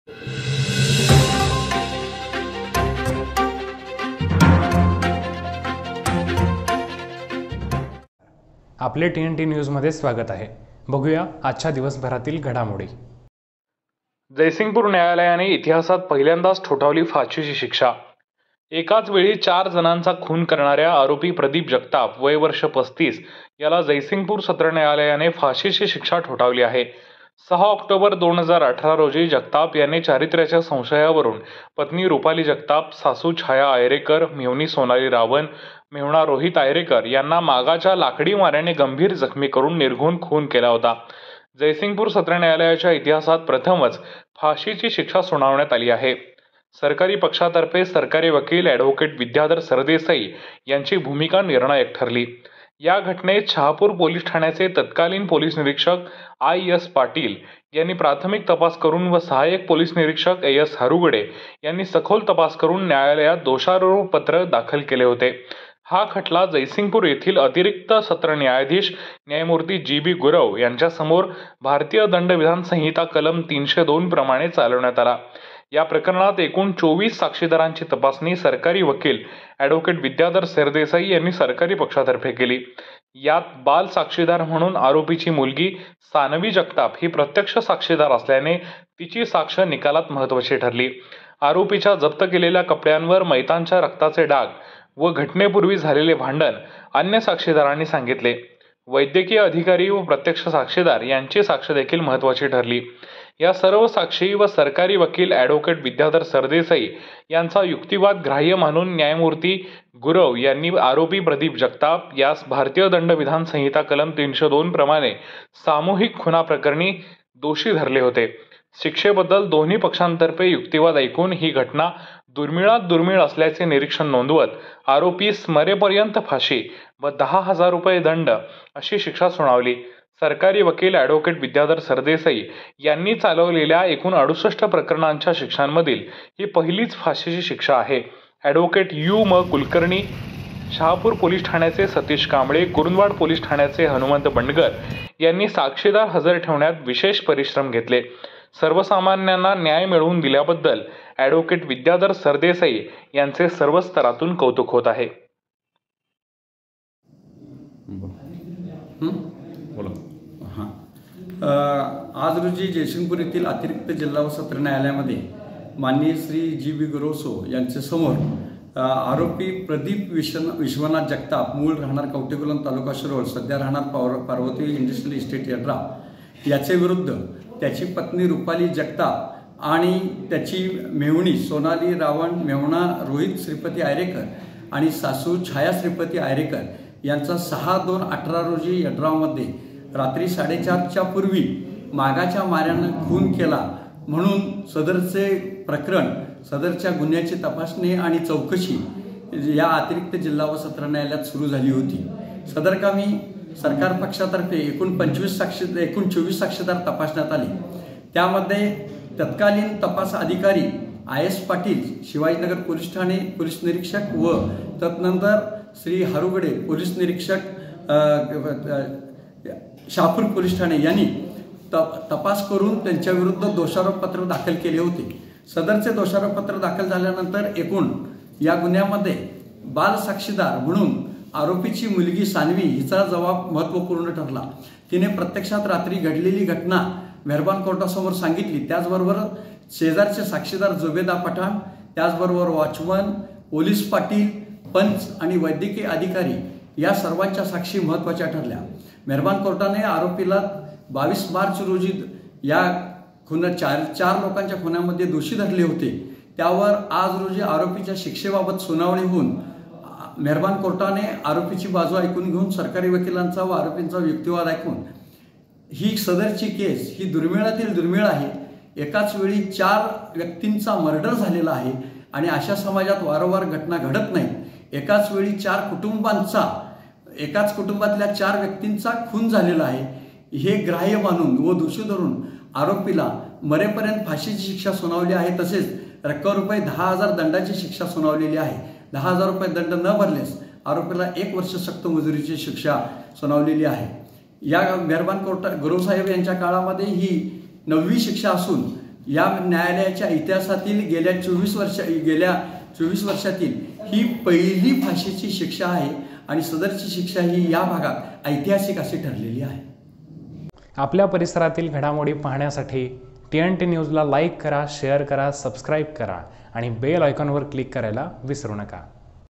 आपले TNT न्यूजमध्ये स्वागत आहे। बघूया आजच्या दिवसभरातील घडामोडी। जयसिंगपूर न्यायालयाने इतिहासात पहिल्यांदाच ठोठावली फाशीची शिक्षा। एकाच वेळी 4 जणांचा खून करणाऱ्या आरोपी प्रदीप जगताप वय वर्ष 35 याला जयसिंगपूर सत्र न्यायालयाने फाशीची शिक्षा ठोठावली आहे। 6 ऑक्टोबर 2018 रोजी जगताप यांनी चारित्र्याच्या संशयावरून पत्नी रुपाली जगताप, सासू छाया आयरेकर, मेहुणी सोनाली रावण, मेहुणा रोहित आयरेकर यांना मागाच्या लाकडी माऱ्याने गंभीर जखमी करून निर्घृण खून केला होता। जयसिंगपूर सत्र न्यायालयाच्या इतिहासात प्रथमच फाशीची शिक्षा सुनावण्यात आली आहे। सरकारी पक्षातर्फे सरकारी वकील ॲडव्होकेट विद्याधर सरदेसाई यांची भूमिका निर्णायक ठरली। या घटनेत शहापूर पोलीस ठाण्याचे तत्कालीन पोलीस निरीक्षक IS पाटील यांनी प्राथमिक तपास करून व सहाय्यक पोलीस निरीक्षक AS हारुगडे यांनी सखोल तपास करून न्यायालयात दोषारोप पत्र दाखल केले होते। हा खटला जयसिंगपूर येथील अतिरिक्त सत्र न्यायाधीश न्यायमूर्ती GB गुरव यांच्यासमोर भारतीय दंडविधान संहिता कलम 302 प्रमाणे चालवण्यात आला। या प्रकरणात एकूण 24 साक्षीदारांची तपासणी सरकारी वकील ॲडव्होकेट विद्याधर सरदेसाई यांनी सरकारी पक्षातर्फे केली। यात बाल साक्षीदार म्हणून आरोपीची मुलगी सानवी जगताप ही प्रत्यक्ष साक्षीदार असल्याने तिची साक्ष निकालात महत्त्वाची ठरली। आरोपीच्या जप्त केलेल्या कपड्यांवर मैतांच्या रक्ताचे डाग व घटनेपूर्वी झालेले भांडण अन्य साक्षीदारांनी सांगितले। वैद्यकीय अधिकारी व प्रत्यक्ष साक्षीदार यांची साक्ष देखील महत्त्वाची ठरली। या सर्व साक्षी व सरकारी वकील ॲडव्होकेट विद्याधर सरदेसाई यांचा युक्तिवाद ग्राह्य मानून न्यायमूर्ती गुरव यांनी आरोपी प्रदीप जगताप यास भारतीय दंडविधान संहिता कलम 302 प्रमाणे सामूहिक खुनाप्रकरणी दोषी धरले होते। शिक्षेबद्दल दोन्ही पक्षांतर्फे युक्तिवाद ऐकून ही घटना दुर्मिळात दुर्मिळ असल्याचे निरीक्षण नोंदवत आरोपीस मरेपर्यंत फाशी व 10,000 रुपये दंड अशी शिक्षा सुनावली। सरकारी वकील ॲडव्होकेट विद्याधर सरदेसाई यांनी चालवलेल्या एकूण 68 प्रकरणांच्या शिक्षांमधील ही पहिलीच फाशीची शिक्षा आहे। Advocate UM Kulkarni, Shahapur police ठाण्याचे सतीश कांबळे, कुरुंदवाड पोलीस ठाण्याचे हनुमंत बंडगर यांनी साक्षीदार हजर ठेवण्यात विशेष परिश्रम घेतले। सर्वसामान्यांना न्याय मिळवून दिल्याबद्दल ॲडव्होकेट विद्याधर सरदेसाई यांचे सर्व स्तरातून कौतुक होत आहे। आज रोजी जयसिंगपूर येथील अतिरिक्त जिल्हा व सत्र न्यायालयामध्ये माननीय श्री GB गुरव यांचे समोर आरोपी प्रदीप विश्वनाथ जगताप, मूळ राहणार कवटेकुलम तालुका शिरोळ, सध्या राहणार पार्वती इंडस्ट्रियल इस्टेट यड्राव याचे विरुद्ध त्याची पत्नी रुपाली जगताप आणि त्याची मेहुणी सोनाली रावण, मेहुणा रोहित श्रीपती आयरेकर आणि सासू छाया श्रीपती आयरेकर यांचा 6/2/18 रोजी यड्रावमध्ये रात्री 4:30च्या पूर्वी मागाच्या माऱ्यानं खून केला म्हणून सदरचे प्रकरण, सदरच्या गुन्ह्याची तपासणी आणि चौकशी या अतिरिक्त जिल्हा व सत्र न्यायालयात सुरू झाली होती। सदरकामी सरकार पक्षातर्फे एकूण 24 साक्षीदार तपासण्यात आले। त्यामध्ये तत्कालीन तपास अधिकारी IS Patil, Shivajinagar police Thane police निरीक्षक व तदनंतर श्री हारुगडे पोलीस निरीक्षक शहापूर पोलीस ठाणे यांनी तपास करून त्यांच्या विरुद्ध दोषारोपपत्र दाखल केले होते। सदरचे दोषारोपपत्र दाखल झाल्यानंतर एकूण या गुन्ह्यामध्ये बाल साक्षीदार म्हणून आरोपीची मुलगी सानवी हिचा जबाब महत्त्वपूर्ण ठरला। तिने प्रत्यक्षात रात्री घडलेली घटना मेहरबान कोर्टासमोर सांगितली। त्याचबरोबर शेजारचे साक्षीदार जुबेदा पठाण, त्याचबरोबर वॉचमन, पोलीस पाटील, पंच आणि वैद्यकीय अधिकारी या सर्वांच्या साक्षी महत्त्वाच्या ठरल्या। मेहरबान कोर्टाने आरोपीला 22 मार्च रोजी या चार लोकांच्या खुनामध्ये दोषी धरले होते। त्यावर आज रोजी आरोपीच्या शिक्षेबाबत सुनावणी होऊन मेहरबान कोर्टाने आरोपीची बाजू ऐकून घेऊन सरकारी वकिलांचा व आरोपींचा युक्तिवाद ऐकून ही सदरची केस ही दुर्मिळातील दुर्मिळ आहे। एकाच वेळी 4 व्यक्तींचा मर्डर झालेला आहे आणि अशा समाजात वारंवार घटना घडत नाहीत। एकाच वेळी 4 कुटुंबातल्या 4 व्यक्तींचा खून झालेला आहे। हे ग्राह्य मानून व दोषी धरून आरोपीला मरेपर्यंत फाशीची शिक्षा सुनावली आहे। तसेच रक्कम रुपये 10,000 दंडाची शिक्षा सुनावलेली आहे। 10,000 रुपये दंड न भरल्यास आरोपीला 1 वर्ष सक्त मजुरीची शिक्षा सुनावलेली आहे। या मेहरबान कोर्ट गुरुसाहेब यांच्या काळामध्ये ही 9वी शिक्षा असून या न्यायालयाच्या इतिहासातील गेल्या 24 वर्षातील ही पहिली फाशीची शिक्षा आहे आणि सदरची शिक्षा ही या भागात ऐतिहासिक अशी ठरलेली आहे. आपल्या परिसरातील घडामोडी पाहण्यासाठी TNT न्यूजला लाईक करा, शेअर करा, सबस्क्राईब करा आणि बेल आयकॉनवर क्लिक करायला विसरू नका.